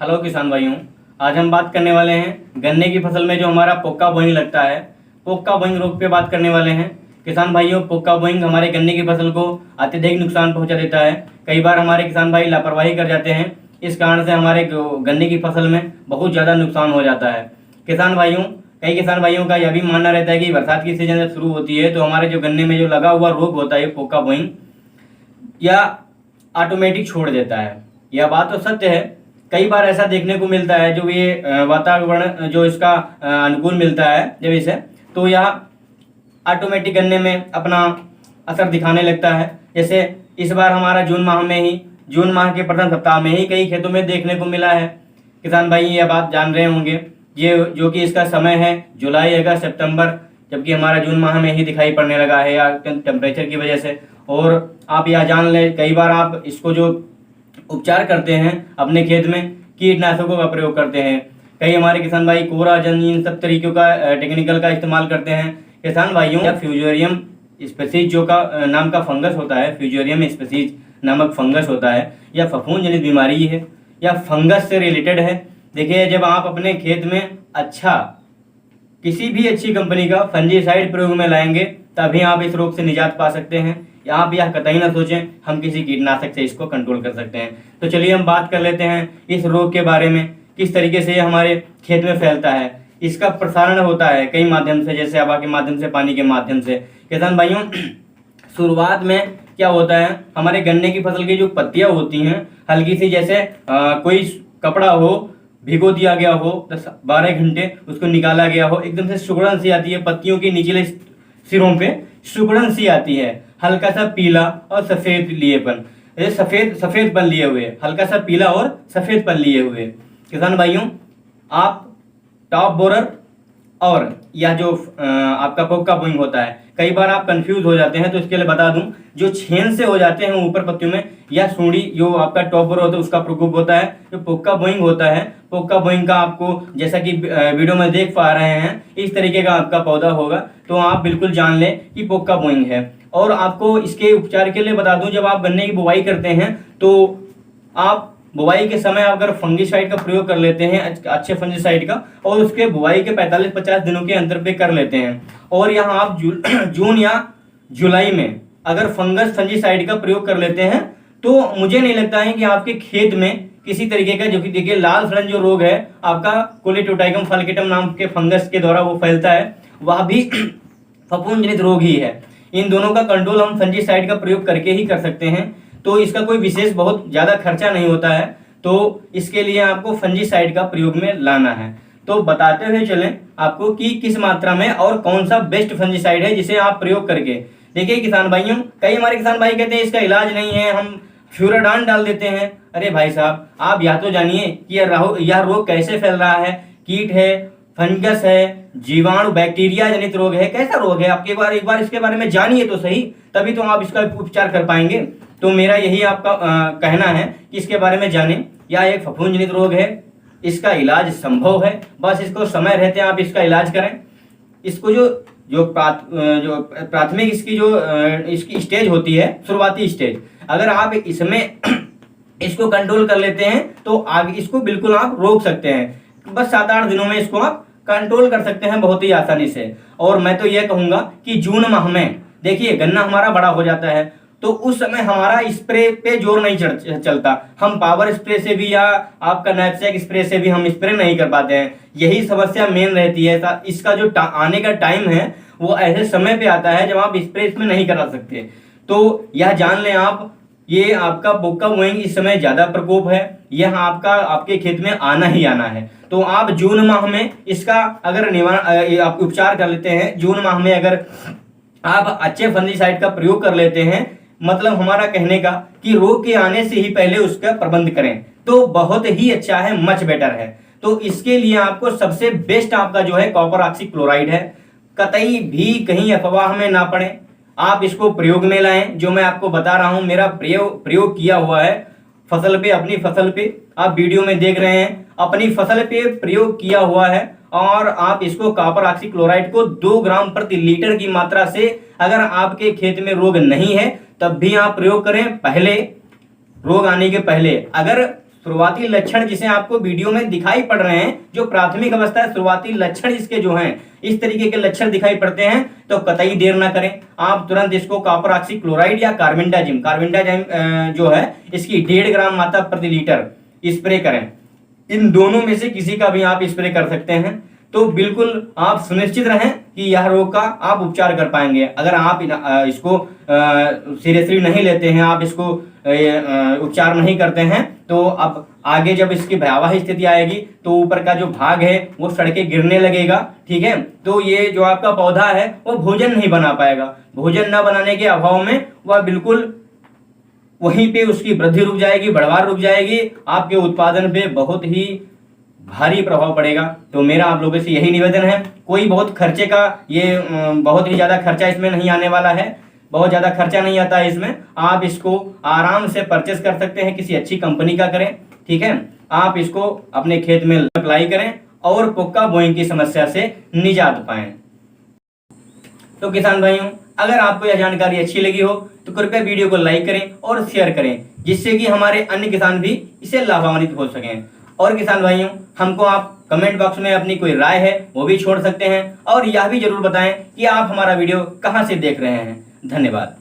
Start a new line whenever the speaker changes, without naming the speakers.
Hello किसान भाइयों, आज हम बात करने वाले हैं गन्ने की फसल में जो हमारा पोक्का बोइंग लगता है। पोक्का बोइंग रोग पे बात करने वाले हैं। किसान भाइयों, पोक्का बोइंग हमारे गन्ने की फसल को अत्यधिक नुकसान पहुंचा देता है। कई बार हमारे किसान भाई लापरवाही कर जाते हैं, इस कारण से हमारे गन्ने की फसल में बहुत ज़्यादा नुकसान हो जाता है। किसान भाइयों, कई किसान भाइयों का यह भी मानना रहता है कि बरसात की सीजन जब शुरू होती है तो हमारे जो गन्ने में जो लगा हुआ रोग होता है पोक्का बोइंग, या ऑटोमेटिक छोड़ देता है। यह बात तो सत्य है। कई बार ऐसा देखने को मिलता है, जो ये वातावरण जो इसका अनुकूल मिलता है जब इसे, तो यह ऑटोमेटिक गन्ने में अपना असर दिखाने लगता है। जैसे इस बार हमारा जून माह के प्रथम सप्ताह में ही कई खेतों में देखने को मिला है। किसान भाई यह बात जान रहे होंगे, ये जो कि इसका समय है जुलाई, अगस्त, सितंबर, जबकि हमारा जून माह में ही दिखाई पड़ने लगा है या टेम्परेचर की वजह से। और आप यह जान लें, कई बार आप इसको जो उपचार करते हैं अपने खेत में, कीटनाशकों का प्रयोग करते हैं। कई हमारे किसान भाई कोराजन, इन सब तरीकों का टेक्निकल का इस्तेमाल करते हैं। किसान भाइयों, या फ्यूजेरियम स्पेसीज जो का नाम का फंगस होता है, फ्यूजेरियम स्पेसीज नामक फंगस होता है, यह फफूंद जनित बीमारी है या फंगस से रिलेटेड है। देखिए, जब आप अपने खेत में किसी भी अच्छी कंपनी का फंजीसाइड प्रयोग में लाएंगे तभी आप इस रोग से निजात पा सकते हैं। आप यह कतई ना सोचें हम किसी कीटनाशक से इसको कंट्रोल कर सकते हैं। तो चलिए हम बात कर लेते हैं इस रोग के बारे में, किस तरीके से ये हमारे खेत में फैलता है। इसका प्रसारण होता है कई माध्यम से, जैसे हवा के माध्यम से, पानी के माध्यम से। किसान भाइयों, शुरुआत में क्या होता है, हमारे गन्ने की फसल की जो पत्तियां होती हैं, हल्की सी, जैसे कोई कपड़ा हो, भिगो दिया गया हो 10-12 घंटे, उसको निकाला गया हो, एकदम से सुगड़न सी आती है पत्तियों के निचले सिरों पे, सुगड़न सी आती है, हल्का सा पीला और सफेद लिएपन, सफेद पन लिए हुए, हल्का सा पीला और सफेद पन लिए हुए। किसान भाइयों, आप टॉप बोरर और यह जो आपका पोक्का बोइंग होता है, कई बार आप कंफ्यूज हो जाते हैं, तो इसके लिए बता दूं, जो छेन से हो जाते हैं ऊपर पत्तियों में, या सूंडी जो आपका टॉप बोरर होता है उसका प्रकोप होता है। जो पोक्का बोइंग होता है, पोक्का बोइंग का आपको, जैसा कि वीडियो में देख पा रहे हैं, इस तरीके का आपका पौधा होगा, तो आप बिल्कुल जान लें कि पोक्का बोइंग है। और आपको इसके उपचार के लिए बता दूं, जब आप गन्ने की बुवाई करते हैं तो आप बुवाई के समय अगर फंगिसाइड का प्रयोग कर लेते हैं, अच्छे फंगिसाइड का, और उसके बुवाई के 45-50 दिनों के अंतर पे कर लेते हैं, और यहाँ आप जून या जुलाई में अगर फंगिसाइड का प्रयोग कर लेते हैं, तो मुझे नहीं लगता है कि आपके खेत में किसी तरीके का, जो कि देखिए लाल सड़न जो रोग है आपका, कोलेटोटाइकम फल्केटम नाम के फंगस के द्वारा वो फैलता है, वह भी फफूंद जनित रोग ही है। इन दोनों का कंट्रोल हम फंजीसाइड का प्रयोग करके ही कर सकते हैं। तो इसका कोई विशेष बहुत ज़्यादा खर्चा नहीं होता है, तो इसके लिए आपको फंजीसाइड का प्रयोग में लाना है। तो बताते हुए चलें आपको कि किस मात्रा में और कौन सा बेस्ट फंजीसाइड है जिसे आप प्रयोग करके। देखिए किसान भाइयों, कई हमारे किसान भाई कहते हैं इसका इलाज नहीं है, हम फ्यूराडान डाल देते हैं। अरे भाई साहब, आप या तो जानिए कि यह रोग कैसे फैल रहा है, कीट है, फंगस है, जीवाणु बैक्टीरिया जनित रोग है, कैसा रोग है, आपके एक बार इसके बारे में जानिए तो सही, तभी तो आप इसका उपचार कर पाएंगे। तो मेरा यही आपका कहना है कि इसके बारे में जानें। यह एक फफूंद जनित रोग है, इसका इलाज संभव है, बस इसको समय रहते आप इसका इलाज करें। इसको जो प्राथमिक इसकी स्टेज होती है, शुरुआती स्टेज, अगर आप इसमें इसको कंट्रोल कर लेते हैं तो आगे इसको बिल्कुल आप रोक सकते हैं। बस 7-8 दिनों में इसको आप कंट्रोल कर सकते हैं बहुत ही आसानी से। और मैं तो यह कहूंगा कि जून माह में देखिए गन्ना हमारा बड़ा हो जाता है, तो उस समय हमारा स्प्रे पे जोर नहीं चलता, हम पावर स्प्रे से भी या आपका नैपसैक स्प्रे से भी हम स्प्रे नहीं कर पाते हैं। यही समस्या मेन रहती है। इसका जो आने का टाइम है वो ऐसे समय पे आता है जब आप स्प्रे इसमें नहीं करा सकते। तो यह जान लें आप, ये आपका पोक्का बोइंग इस समय ज्यादा प्रकोप है, यह आपके खेत में आना ही आना है। तो आप जून माह में इसका अगर निवारण आप उपचार कर लेते हैं, जून माह में अगर आप अच्छे फंजीसाइड का प्रयोग कर लेते हैं, मतलब हमारा कहने का कि रोग के आने से ही पहले उसका प्रबंध करें, तो बहुत ही अच्छा है, मच बेटर है। तो इसके लिए आपको सबसे बेस्ट आपका जो है कॉपर ऑक्सी क्लोराइड है। कतई भी कहीं अफवाह में ना पड़े, आप इसको प्रयोग में लाएं। जो मैं आपको बता रहा हूं, मेरा प्रयोग किया हुआ है फसल पे, अपनी फसल पे, आप वीडियो में देख रहे हैं, अपनी फसल पे प्रयोग किया हुआ है। और आप इसको कॉपर ऑक्सी क्लोराइड को 2 ग्राम प्रति लीटर की मात्रा से, अगर आपके खेत में रोग नहीं है तब भी आप प्रयोग करें, पहले रोग आने के पहले। अगर शुरुआती लक्षण जिसे आपको वीडियो में दिखाई पड़ रहे हैं, जो प्राथमिक अवस्था है, शुरुआती लक्षण इसके जो हैं, इस तरीके के लक्षण दिखाई पड़ते हैं, तो कतई देर ना करें, आप तुरंत इसको कॉपर ऑक्सीक्लोराइड या कार्बेंडाजिम जो है इसकी 1.5 ग्राम मात्रा प्रति लीटर स्प्रे करें। इन दोनों में से किसी का भी आप स्प्रे कर सकते हैं। तो बिल्कुल आप सुनिश्चित रहें कि यह रोग का आप उपचार कर पाएंगे। अगर आप इसको सीरियसली नहीं लेते हैं, आप इसको उपचार नहीं करते हैं, तो अब आगे जब इसकी भयावह स्थिति आएगी तो ऊपर का जो भाग है वो सड़के गिरने लगेगा। ठीक है, तो ये जो आपका पौधा है वो भोजन नहीं बना पाएगा। भोजन न बनाने के अभाव में वह बिल्कुल वहीं पे उसकी वृद्धि रुक जाएगी, बढ़वार रुक जाएगी, आपके उत्पादन पे बहुत ही भारी प्रभाव पड़ेगा। तो मेरा आप लोगों से यही निवेदन है, कोई बहुत खर्चे का ये बहुत ही ज़्यादा खर्चा इसमें नहीं आने वाला है, बहुत ज़्यादा खर्चा नहीं आता है इसमें। आप इसको आराम से परचेस कर सकते हैं, किसी अच्छी कंपनी का करें। ठीक है, आप इसको अपने खेत में अप्लाई करें और पोका बोइंग की समस्या से निजात पाएं। तो किसान भाइयों, अगर आपको यह जानकारी अच्छी लगी हो तो कृपया वीडियो को लाइक करें और शेयर करें, जिससे कि हमारे अन्य किसान भी इसे लाभान्वित हो सकें। और किसान भाइयों, हमको आप कमेंट बॉक्स में अपनी कोई राय है वो भी छोड़ सकते हैं, और यह भी जरूर बताएं कि आप हमारा वीडियो कहां से देख रहे हैं। धन्यवाद।